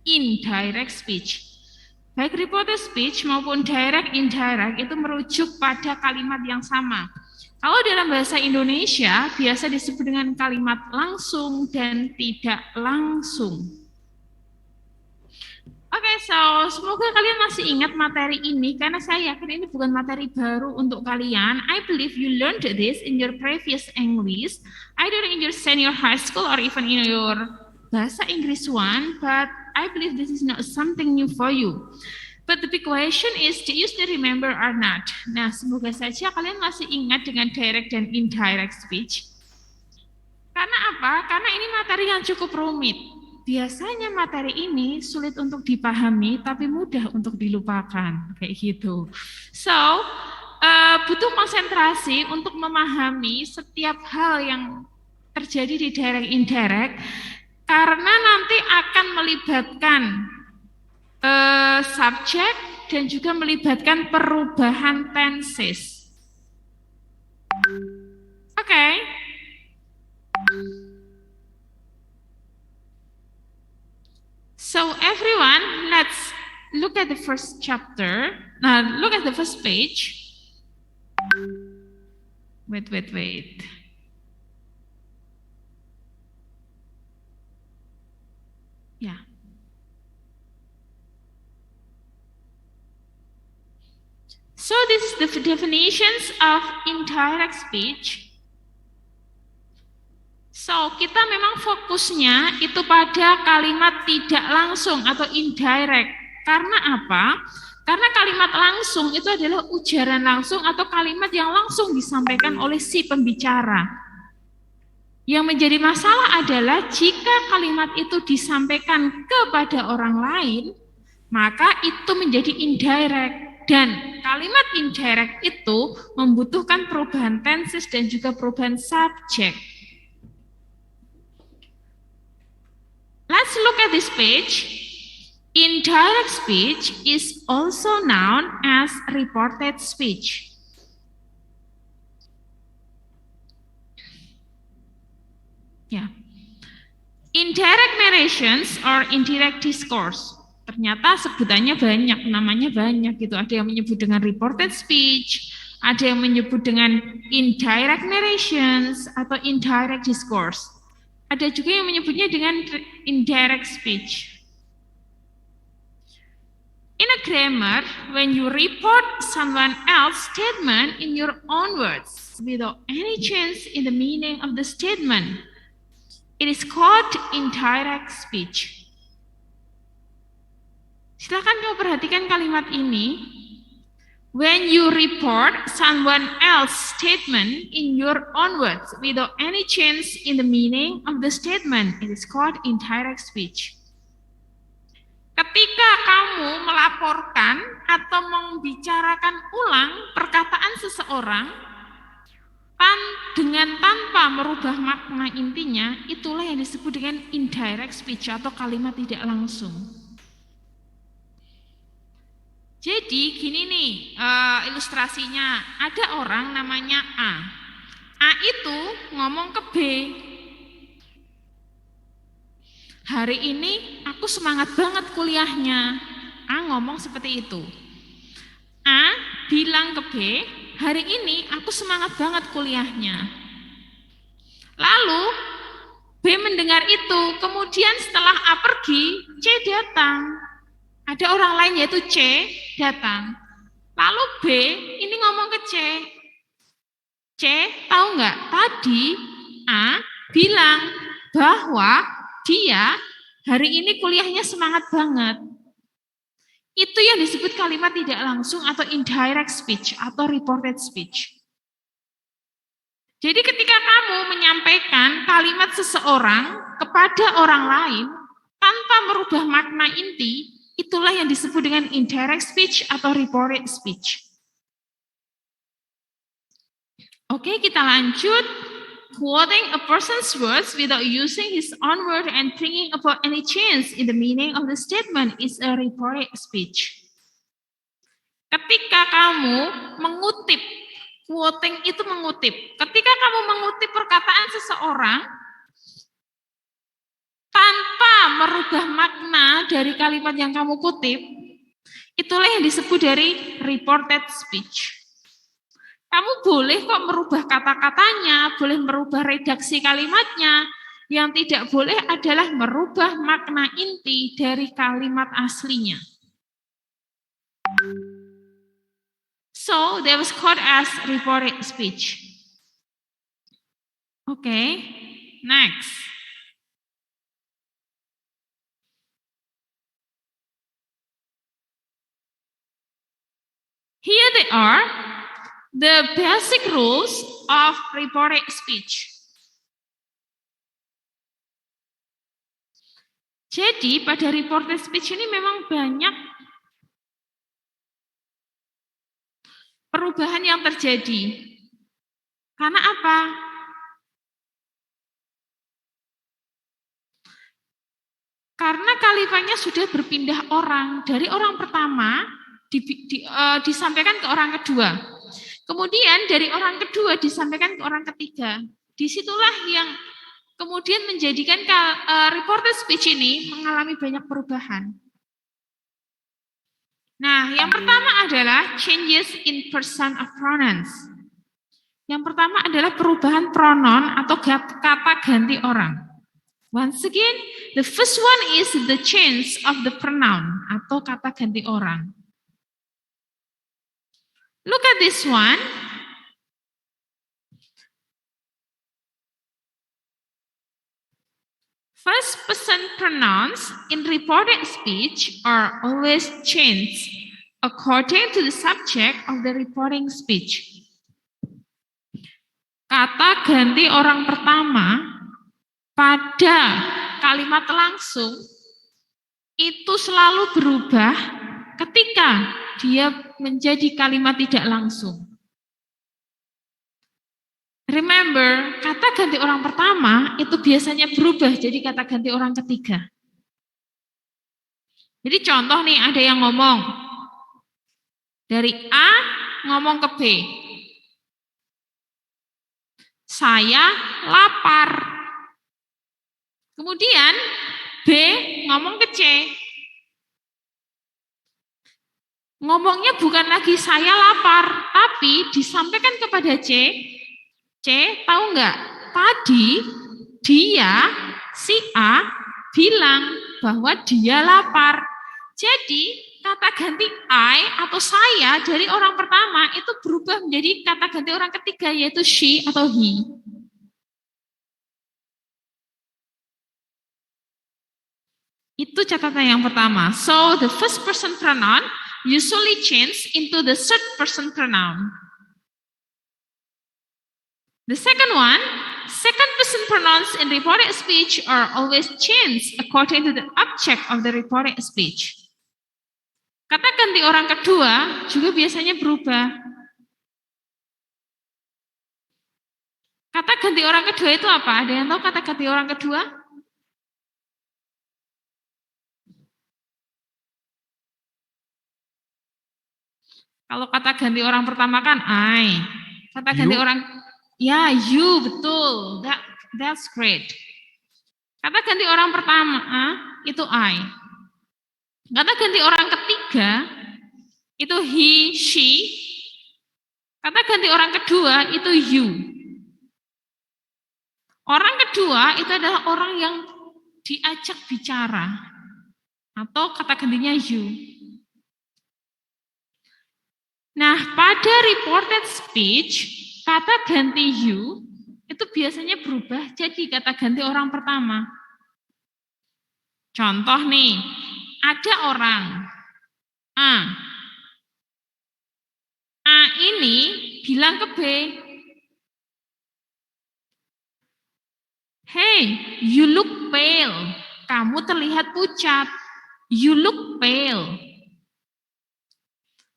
indirect speech. Baik reported speech maupun direct, indirect itu merujuk pada kalimat yang sama. Kalau dalam bahasa Indonesia biasa disebut dengan kalimat langsung dan tidak langsung. Oke, semoga kalian masih ingat materi ini karena saya yakin ini bukan materi baru untuk kalian. I believe you learned this in your previous English, either in your senior high school or even in your bahasa Inggris one, but I believe this is not something new for you. But the big question is, do you still remember or not? Nah, semoga saja kalian masih ingat dengan direct dan indirect speech. Karena apa? Karena ini materi yang cukup rumit. Biasanya materi ini sulit untuk dipahami, tapi mudah untuk dilupakan. Kayak gitu. So, butuh konsentrasi untuk memahami setiap hal yang terjadi di direct indirect, karena nanti akan melibatkan subjek dan juga melibatkan perubahan tenses. Oke. So everyone, let's look at the first chapter. Now look at the first page. Wait. Yeah. So this is the definitions of indirect speech. So kita memang fokusnya itu pada kalimat tidak langsung atau indirect. Karena apa? Karena kalimat langsung itu adalah ujaran langsung atau kalimat yang langsung disampaikan oleh si pembicara. Yang menjadi masalah adalah jika kalimat itu disampaikan kepada orang lain, maka itu menjadi indirect. Dan kalimat indirect itu membutuhkan perubahan tenses dan juga perubahan subjek. Let's look at this page. Indirect speech is also known as reported speech. Yeah. Indirect narrations or indirect discourse. Ternyata sebutannya banyak, namanya banyak gitu. Ada yang menyebut dengan reported speech, ada yang menyebut dengan indirect narrations atau indirect discourse. Ada juga yang menyebutnya dengan indirect speech. In a grammar, when you report someone else's statement in your own words without any change in the meaning of the statement, it is called indirect speech. Silakan kamu perhatikan kalimat ini. When you report someone else's statement in your own words without any change in the meaning of the statement, it is called indirect speech. Ketika kamu melaporkan atau membicarakan ulang perkataan seseorang dengan tanpa merubah makna intinya, itulah yang disebut dengan indirect speech atau kalimat tidak langsung. Jadi gini nih ilustrasinya, ada orang namanya A. A itu ngomong ke B. Hari ini aku semangat banget kuliahnya. A ngomong seperti itu. A bilang ke B, hari ini aku semangat banget kuliahnya. Lalu B mendengar itu, kemudian setelah A pergi, C datang. Ada orang lain yaitu C datang. Lalu B ini ngomong ke C. C, tahu nggak? Tadi A bilang bahwa dia hari ini kuliahnya semangat banget. Itu yang disebut kalimat tidak langsung atau indirect speech atau reported speech. Jadi ketika kamu menyampaikan kalimat seseorang kepada orang lain tanpa merubah makna inti, itulah yang disebut dengan indirect speech atau reported speech. Oke, kita lanjut. Quoting a person's words without using his own word and bringing about any change in the meaning of the statement is a reported speech. Ketika kamu mengutip, quoting itu mengutip. Ketika kamu mengutip perkataan seseorang, tanpa merubah makna dari kalimat yang kamu kutip, itulah yang disebut dari reported speech. Kamu boleh kok merubah kata-katanya, boleh merubah redaksi kalimatnya. Yang tidak boleh adalah merubah makna inti dari kalimat aslinya. So, that was called as reported speech. Okay, next. Here they are, the basic rules of reported speech. Jadi pada reported speech ini memang banyak perubahan yang terjadi. Karena apa? Karena kalimatnya sudah berpindah orang. Dari orang pertama disampaikan ke orang kedua. Kemudian dari orang kedua disampaikan ke orang ketiga. Disitulah yang kemudian menjadikan reported speech ini mengalami banyak perubahan. Nah, yang pertama adalah changes in person of pronouns. Yang pertama adalah perubahan pronoun atau kata ganti orang. Once again, the first one is the change of the pronoun atau kata ganti orang. Look at this one. First person pronouns in reported speech are always changed according to the subject of the reporting speech. Kata ganti orang pertama pada kalimat langsung itu selalu berubah ketika dia menjadi kalimat tidak langsung. Remember, kata ganti orang pertama itu biasanya berubah jadi kata ganti orang ketiga. Jadi contoh nih, ada yang ngomong dari A ngomong ke B. Saya lapar. Kemudian B ngomong ke C. Ngomongnya bukan lagi saya lapar, tapi disampaikan kepada C. C, tahu nggak? Tadi dia, si A, bilang bahwa dia lapar. Jadi kata ganti I atau saya dari orang pertama itu berubah menjadi kata ganti orang ketiga, yaitu she atau he. Itu catatan yang pertama. So, the first person pronoun usually change into the third person pronoun. The second one, second person pronouns in reported speech are always changed according to the object of the reported speech. Kata ganti orang kedua juga biasanya berubah. Kata ganti orang kedua itu apa? Ada yang tahu kata ganti orang kedua? Kalau kata ganti orang pertama kan I. Kata ganti orang, ya you, betul. That's great. Kata ganti orang pertama itu I. Kata ganti orang ketiga itu he, she. Kata ganti orang kedua itu you. Orang kedua itu adalah orang yang diajak bicara. Atau kata gantinya you. Nah, pada reported speech, kata ganti you itu biasanya berubah jadi kata ganti orang pertama. Contoh nih, ada orang A. A ini bilang ke B, hey, you look pale. Kamu terlihat pucat. You look pale.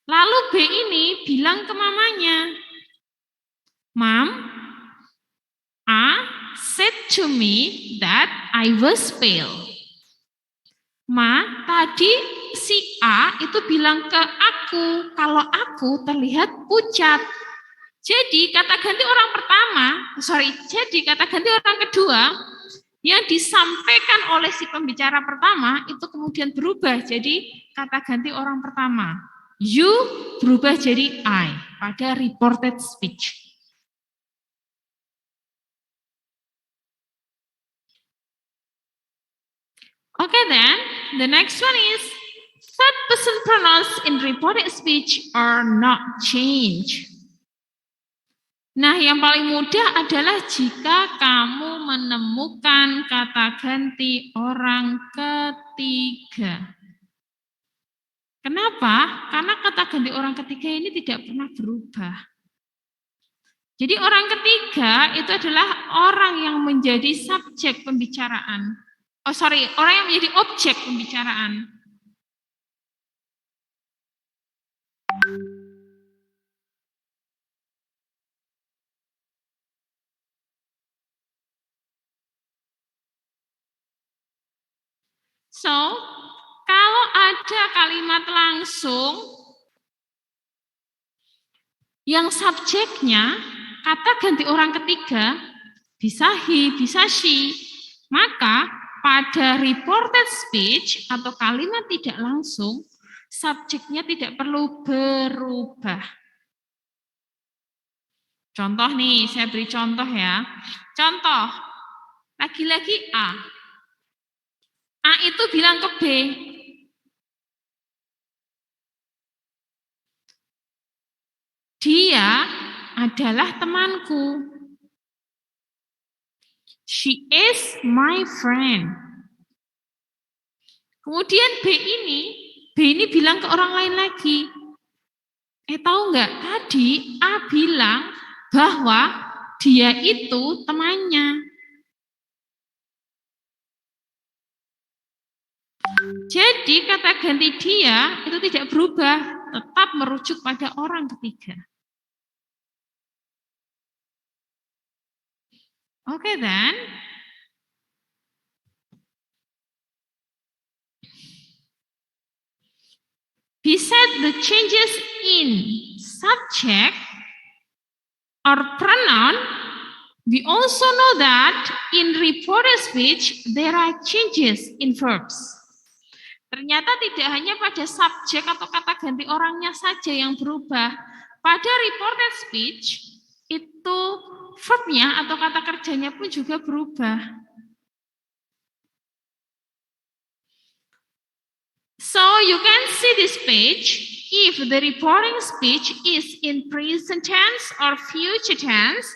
Lalu B ini bilang ke mamanya, Mom, A said to me that I was pale. Ma, tadi si A itu bilang ke aku kalau aku terlihat pucat. Jadi kata ganti orang pertama, jadi kata ganti orang kedua yang disampaikan oleh si pembicara pertama itu kemudian berubah jadi kata ganti orang pertama. You berubah jadi I pada reported speech. Okay then, the next one is third person pronouns in reported speech are not changed. Nah, yang paling mudah adalah jika kamu menemukan kata ganti orang ketiga. Kenapa? Karena kata ganti orang ketiga ini tidak pernah berubah. Jadi orang ketiga itu adalah orang yang menjadi subjek pembicaraan. Orang yang menjadi objek pembicaraan. So, kalau ada kalimat langsung yang subjeknya kata ganti orang ketiga, bisa he, bisa she, maka pada reported speech atau kalimat tidak langsung, subjeknya tidak perlu berubah. Contoh nih, saya beri contoh ya. Contoh, lagi-lagi A. A itu bilang ke B. Dia adalah temanku. She is my friend. Kemudian B ini bilang ke orang lain lagi. Tahu nggak? Tadi A bilang bahwa dia itu temannya. Jadi kata ganti dia itu tidak berubah, tetap merujuk pada orang ketiga. Okay then. Besides the changes in subject or pronoun, we also know that in reported speech there are changes in verbs. Ternyata tidak hanya pada subjek atau kata ganti orangnya saja yang berubah. Pada reported speech itu verbnya atau kata kerjanya pun juga berubah. So you can see this page. If the reporting speech is in present tense or future tense,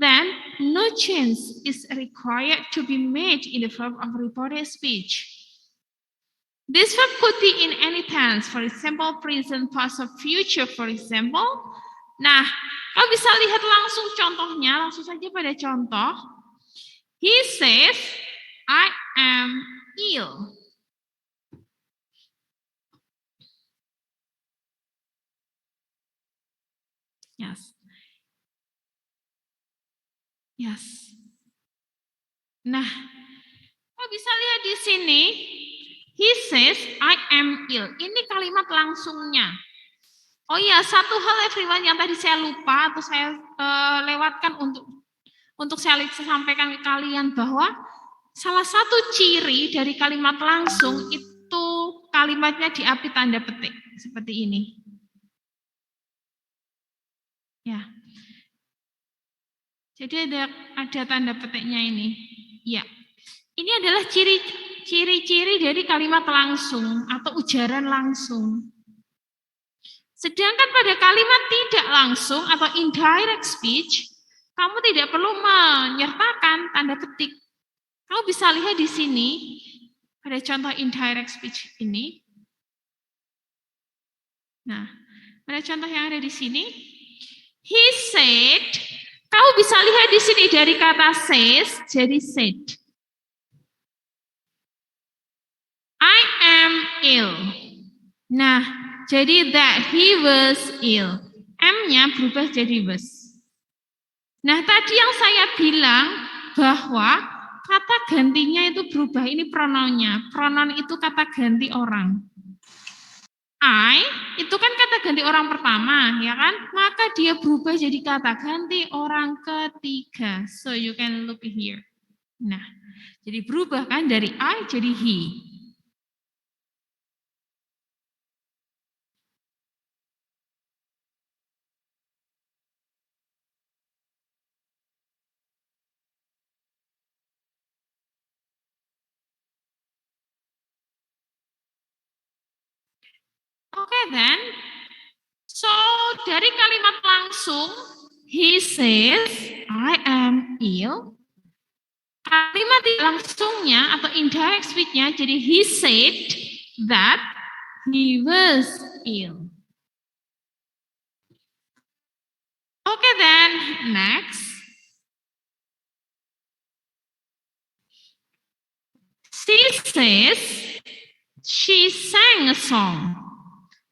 then no change is required to be made in the verb of reported speech. This verb could be in any tense, for example, present, past, or future, for example. Nah, kau bisa lihat langsung contohnya, langsung saja pada contoh. He says, I am ill. Yes. Yes. Nah, kau bisa lihat di sini. He says, I am ill. Ini kalimat langsungnya. Oh iya, satu hal everyone yang tadi saya lupa atau saya lewatkan untuk saya sampaikan ke kalian bahwa salah satu ciri dari kalimat langsung itu kalimatnya diapi tanda petik seperti ini. Ya. Jadi ada tanda petiknya ini. Ya. Ini adalah ciri-ciri dari kalimat langsung atau ujaran langsung. Sedangkan pada kalimat tidak langsung atau indirect speech, kamu tidak perlu menyertakan tanda petik. Kamu bisa lihat di sini pada contoh indirect speech ini. Nah, pada contoh yang ada di sini, he said, kamu bisa lihat di sini dari kata says jadi said. I am ill. Nah, jadi that he was ill. M-nya berubah jadi was. Nah, tadi yang saya bilang bahwa kata gantinya itu berubah. Ini pronounnya. Pronoun itu kata ganti orang. I itu kan kata ganti orang pertama, ya kan? Maka dia berubah jadi kata ganti orang ketiga. So you can look here. Nah, jadi berubah kan dari I jadi he. Oke, then. So, dari kalimat langsung, he says, I am ill. Kalimat langsungnya atau indirect speech-nya, jadi he said that he was ill. Okay, then, next. She says, she sang a song.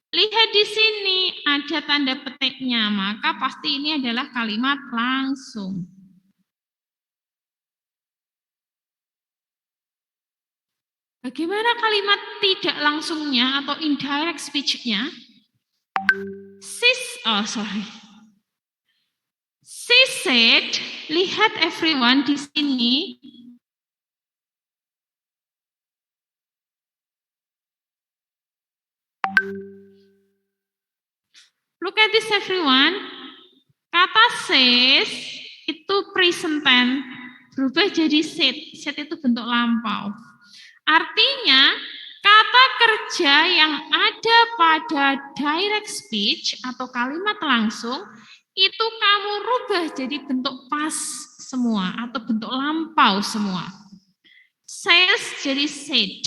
Lihat di sini ada tanda petiknya, maka pasti ini adalah kalimat langsung. Bagaimana kalimat tidak langsungnya atau indirect speech-nya? She said, lihat everyone di sini. Look at this everyone. Kata says itu present tense berubah jadi said. Said itu bentuk lampau. Artinya kata kerja yang ada pada direct speech atau kalimat langsung itu kamu rubah jadi bentuk past semua atau bentuk lampau semua. Says jadi said.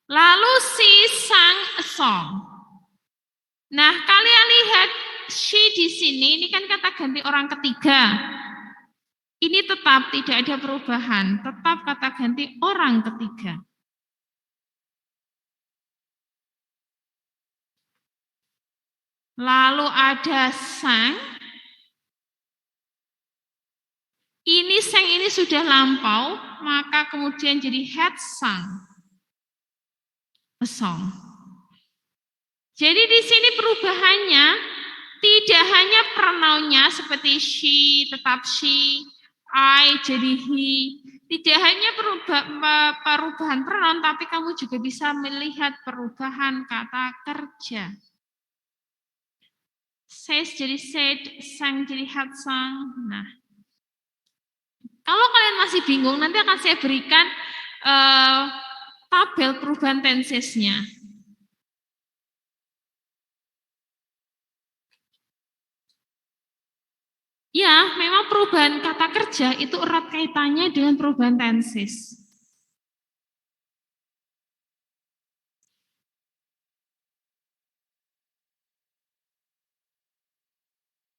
Lalu she sang a song. Nah, kalian lihat she di sini, ini kan kata ganti orang ketiga. Ini tetap tidak ada perubahan, tetap kata ganti orang ketiga. Lalu ada sang. Ini sang ini sudah lampau, maka kemudian jadi had sung a song. Jadi di sini perubahannya tidak hanya pronounnya seperti she, tetap she, I jadi he. Tidak hanya perubahan pronoun, tapi kamu juga bisa melihat perubahan kata kerja. Says jadi said, sang jadi had sung. Nah, kalau kalian masih bingung, nanti akan saya berikan tabel perubahan tensesnya. Ya, memang perubahan kata kerja itu erat kaitannya dengan perubahan tenses.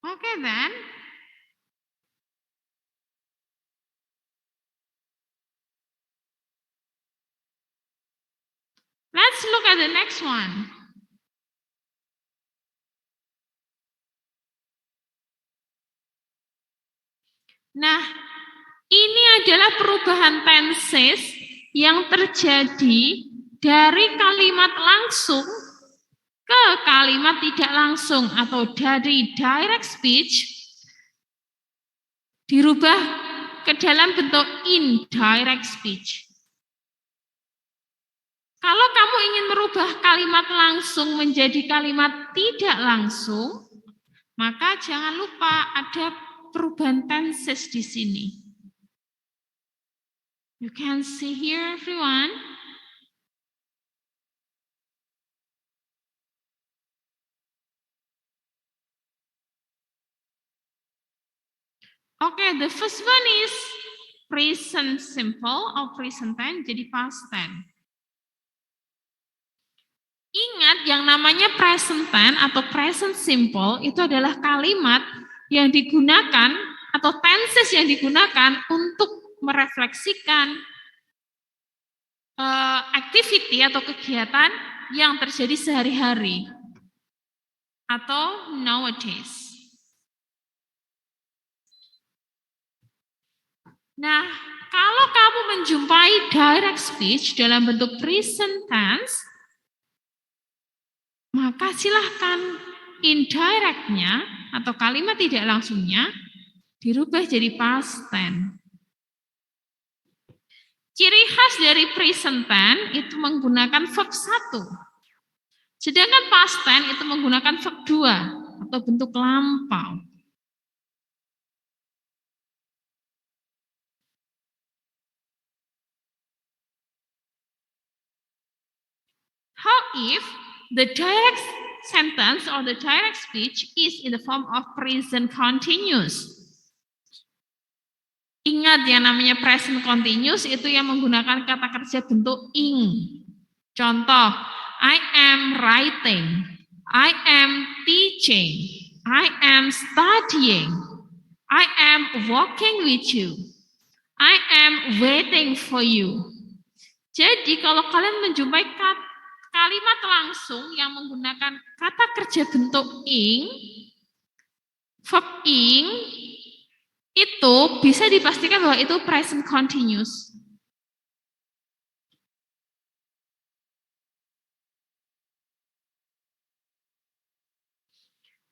Oke, then. Let's look at the next one. Nah, ini adalah perubahan tenses yang terjadi dari kalimat langsung ke kalimat tidak langsung atau dari direct speech dirubah ke dalam bentuk indirect speech. Kalau kamu ingin merubah kalimat langsung menjadi kalimat tidak langsung, maka jangan lupa ada perubahan tenses di sini. You can see here, everyone. Okay, the first one is present simple or present tense jadi past tense. Ingat yang namanya present tense atau present simple itu adalah kalimat yang digunakan atau tenses yang digunakan untuk merefleksikan activity atau kegiatan yang terjadi sehari-hari atau nowadays. Nah, kalau kamu menjumpai direct speech dalam bentuk present tense, maka silahkan indirect-nya atau kalimat tidak langsungnya dirubah jadi past tense. Ciri khas dari present tense itu menggunakan verb 1. Sedangkan past tense itu menggunakan verb 2 atau bentuk lampau. How if the direct sentence or the direct speech is in the form of present continuous? Ingat yang namanya present continuous itu yang menggunakan kata kerja bentuk ing. Contoh, I am writing, I am teaching, I am studying, I am walking with you, I am waiting for you. Jadi kalau kalian menjumpai kalimat langsung yang menggunakan kata kerja bentuk ing, verb ing, itu bisa dipastikan bahwa itu present continuous.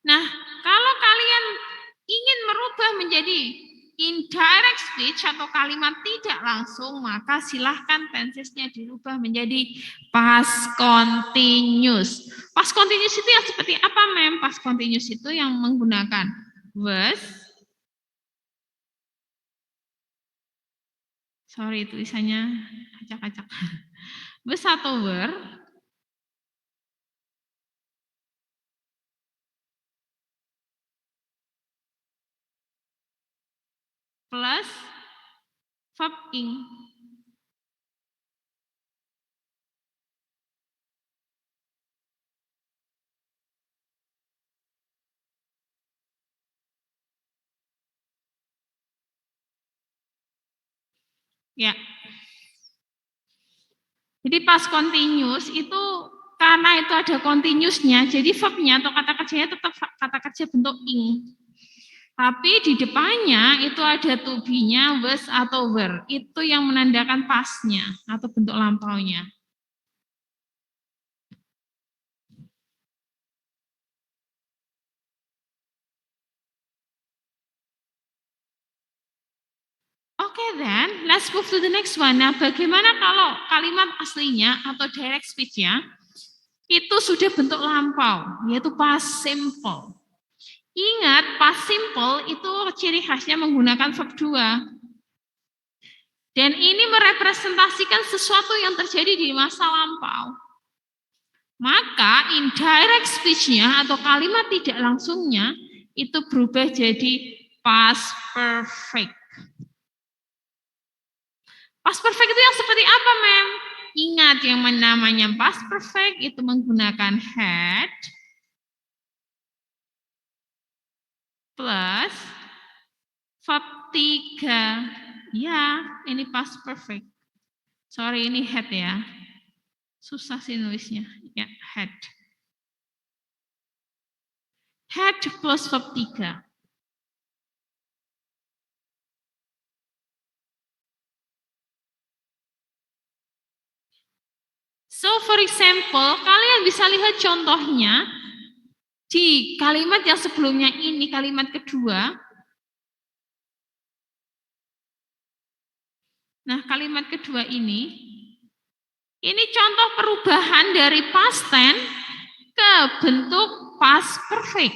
Nah, kalau kalian ingin merubah menjadi indirect speech atau kalimat tidak langsung, maka silahkan tensesnya dirubah menjadi past continuous. Past continuous itu yang seperti apa, Mem? Past continuous itu yang menggunakan was, sorry tulisannya acak-acak, was atau were, plus verb ing. Ya. Jadi past continuous itu karena itu ada continuousnya, jadi verbnya atau kata kerjanya tetap kata kerja bentuk ing. Tapi di depannya itu ada to be-nya, was atau were. Itu yang menandakan pastnya atau bentuk lampaunya. Oke, then let's move to the next one. Nah, bagaimana kalau kalimat aslinya atau direct speech-nya itu sudah bentuk lampau, yaitu past simple. Ingat, past simple itu ciri khasnya menggunakan verb 2. Dan ini merepresentasikan sesuatu yang terjadi di masa lampau. Maka indirect speech-nya atau kalimat tidak langsungnya itu berubah jadi past perfect. Past perfect itu yang seperti apa, Mem? Ingat yang namanya past perfect itu menggunakan had plus verb 3. Ya, ini past perfect. Sorry, ini had ya. Susah sih nulisnya. Ya, had. Had plus verb 3. So, for example, kalian bisa lihat contohnya di kalimat yang sebelumnya ini, kalimat kedua. Nah, kalimat kedua ini contoh perubahan dari past tense ke bentuk past perfect.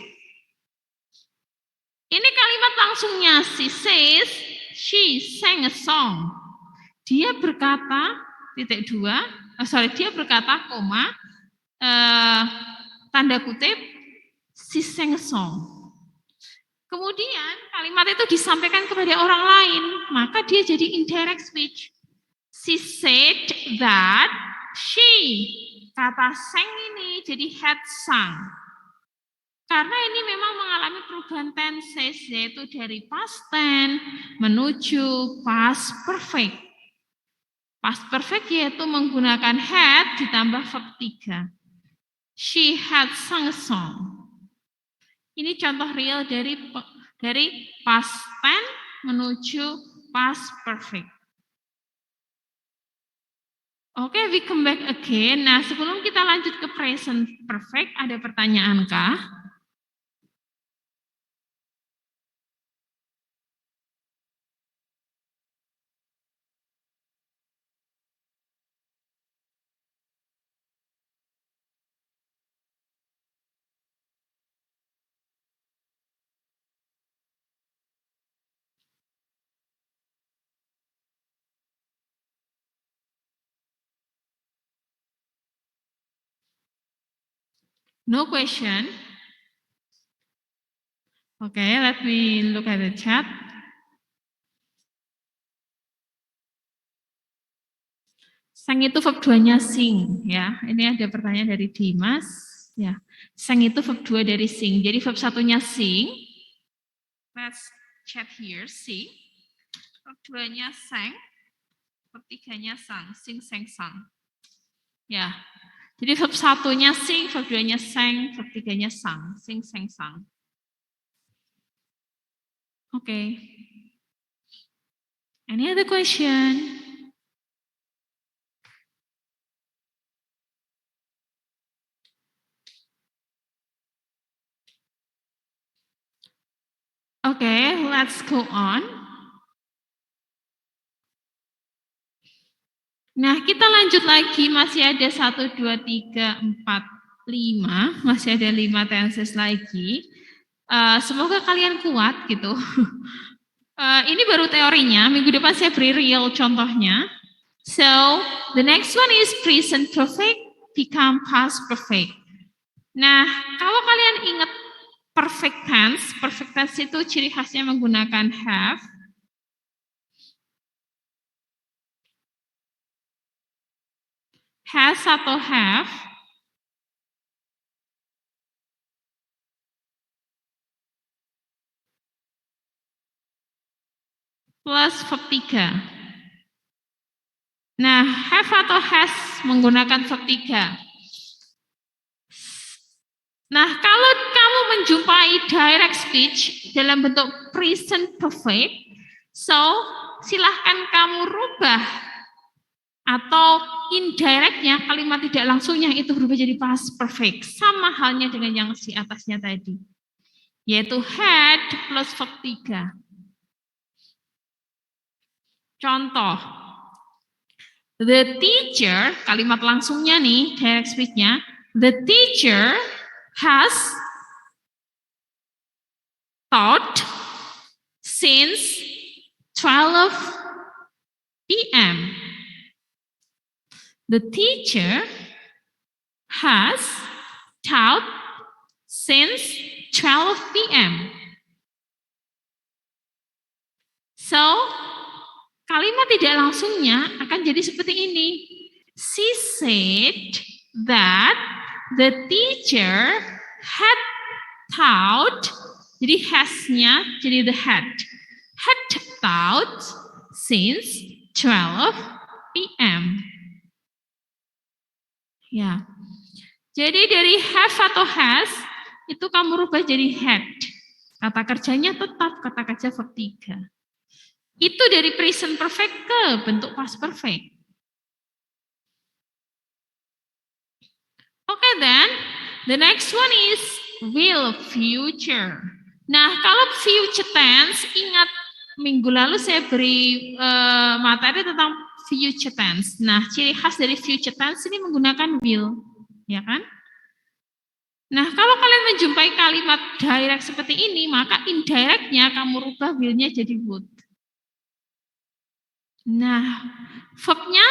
Ini kalimat langsungnya, she says, she sang a song. Dia berkata, dia berkata, koma, tanda kutip, she sang a song. Kemudian kalimat itu disampaikan kepada orang lain, maka dia jadi indirect speech. She said that she, kata sang ini jadi had sung. Karena ini memang mengalami perubahan tenses, yaitu dari past tense menuju past perfect. Past perfect yaitu menggunakan had ditambah verb 3. She had sung a song. Ini contoh real dari past tense menuju past perfect. Oke, we come back again. Nah, sebelum kita lanjut ke present perfect, ada pertanyaan kah? No question? Okay, let me look at the chat. Sang itu verb 2-nya sing, ya. Ini ada pertanyaan dari Dimas, ya. Sang itu verb 2 dari sing. Jadi verb 1-nya sing. Let's chat here, sing. Verb 2-nya sang. Verb 3-nya sang, sing, sang, sang. Ya. Jadi verb 1-nya sing, verb 2-nya sang, verb 3-nya sang, sing, sang, sang. Okay. Any other question? Okay, let's go on. Nah, kita lanjut lagi, masih ada 1, 2, 3, 4, 5, masih ada 5 tenses lagi. Semoga kalian kuat gitu. Ini baru teorinya, minggu depan saya beri real contohnya. So, the next one is present perfect become past perfect. Nah, kalau kalian ingat perfect tense itu ciri khasnya menggunakan have. Has atau have. Plus verb 3. Nah, have atau has menggunakan verb 3. Nah, kalau kamu menjumpai direct speech dalam bentuk present perfect, so silahkan kamu rubah atau indirectnya kalimat tidak langsungnya itu berubah jadi past perfect. Sama halnya dengan yang di atasnya tadi. Yaitu had plus verb 3. Contoh. The teacher, kalimat langsungnya nih, direct speech-nya. The teacher has taught since 12 p.m. The teacher has taught since 12 p.m. So, kalimat tidak langsungnya akan jadi seperti ini. She said that the teacher had taught, jadi has-nya jadi the had taught since 12 p.m. Ya. Jadi dari have atau has itu kamu rubah jadi had. Kata kerjanya tetap kata kerja verb 3. Itu dari present perfect ke bentuk past perfect. Okay then, the next one is will future. Nah, kalau future tense, ingat minggu lalu saya beri materi tentang future tense. Nah, ciri khas dari future tense ini menggunakan will, ya kan? Nah, kalau kalian menjumpai kalimat direct seperti ini, maka indirectnya kamu rubah will-nya jadi would. Nah, verb-nya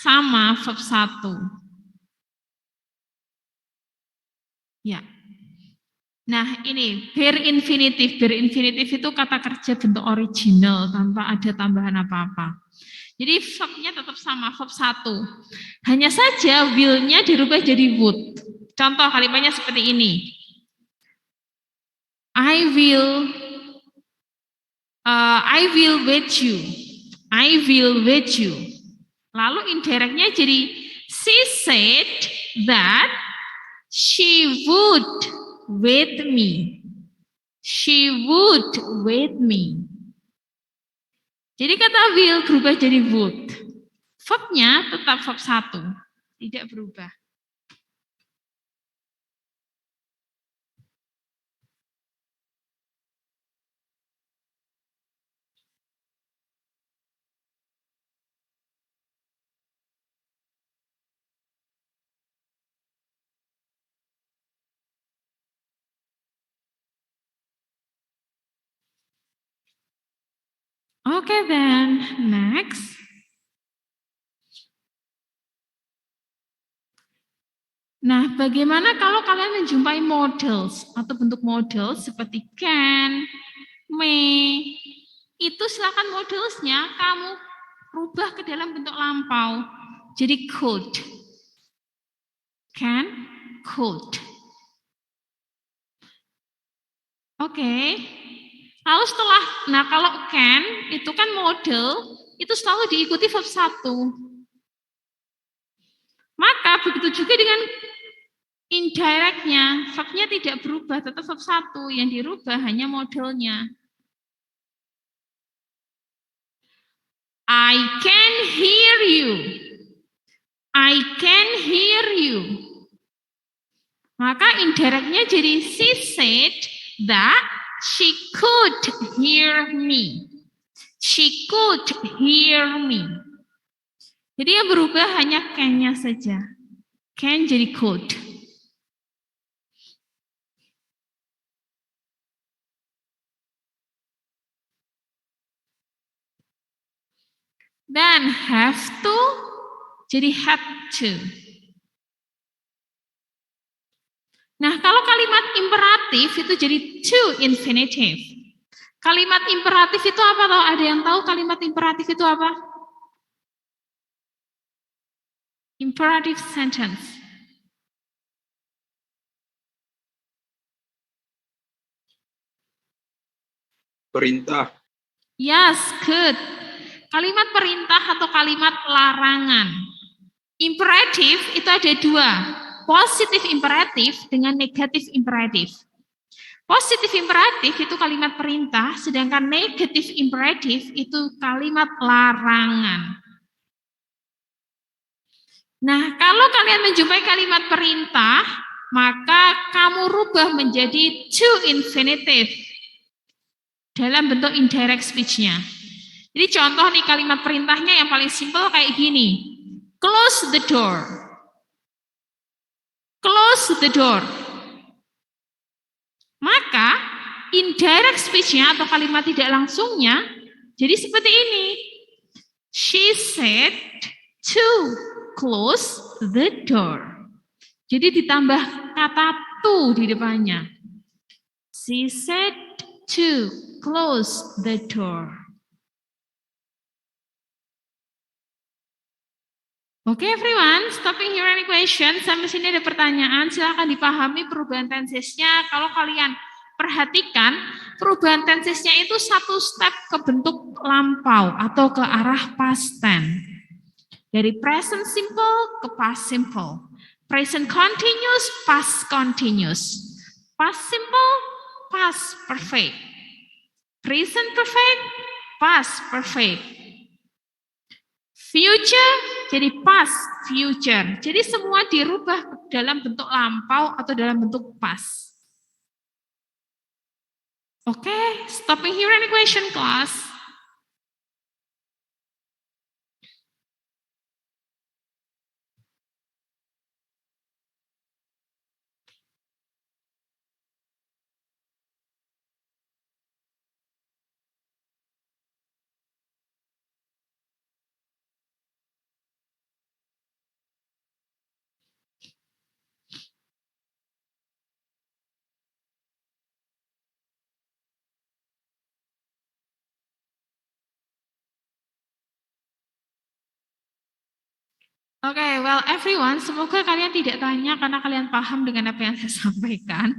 sama, verb 1. Ya. Nah, ini bare infinitive. Bare infinitive itu kata kerja bentuk original tanpa ada tambahan apa-apa. Jadi verb-nya tetap sama, verb 1. Hanya saja will-nya dirubah jadi would. Contoh kalimatnya seperti ini. I will wait you. I will wait you. Lalu indirectnya jadi she said that she would wait me. She would wait me. Jadi kata will berubah jadi would. Verb-nya tetap verb 1. Tidak berubah. Okay then, next. Nah, bagaimana kalau kalian menjumpai models atau bentuk model seperti can, may, itu silakan modelsnya kamu rubah ke dalam bentuk lampau. Jadi could, can, could. Oke. Lalu nah kalau can itu kan model, itu selalu diikuti verb 1. Maka begitu juga dengan indirectnya, verbnya tidak berubah, tetap verb 1. Yang dirubah hanya modelnya. I can hear you. I can hear you. Maka indirectnya jadi she said that she could hear me. She could hear me. Jadi yang berubah hanya can-nya saja. Can jadi could. Dan have to jadi had to. Nah, kalau kalimat imperatif itu jadi to infinitive. Kalimat imperatif itu apa? Tahu? Ada yang tahu kalimat imperatif itu apa? Imperative sentence. Perintah. Yes, good. Kalimat perintah atau kalimat larangan. Imperatif itu ada 2. Positif imperatif dengan negatif imperatif. Positif imperatif itu kalimat perintah, sedangkan negatif imperatif itu kalimat larangan. Nah, kalau kalian menjumpai kalimat perintah, maka kamu rubah menjadi to infinitive dalam bentuk indirect speech-nya. Jadi contoh nih kalimat perintahnya yang paling simpel kayak gini. Close the door. Close the door. Maka indirect speech-nya atau kalimat tidak langsungnya jadi seperti ini. She said to close the door. Jadi ditambah kata to di depannya. She said to close the door. Oke, everyone, stopping here any question. Sampai sini ada pertanyaan, silakan dipahami perubahan tensesnya. Kalau kalian perhatikan, perubahan tensesnya itu satu step ke bentuk lampau atau ke arah past tense. Dari present simple ke past simple. Present continuous, past continuous. Past simple, past perfect. Present perfect, past perfect. Future jadi past future. Jadi semua dirubah dalam bentuk lampau atau dalam bentuk past. Oke, stopping here any question, class? Oke, well everyone, semoga kalian tidak tanya karena kalian paham dengan apa yang saya sampaikan,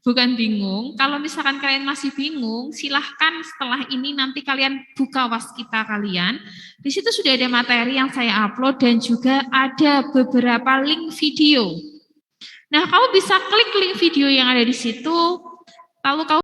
bukan bingung. Kalau misalkan kalian masih bingung, silahkan setelah ini nanti kalian buka waskita kalian. Di situ sudah ada materi yang saya upload dan juga ada beberapa link video. Nah, kamu bisa klik link video yang ada di situ, lalu kamu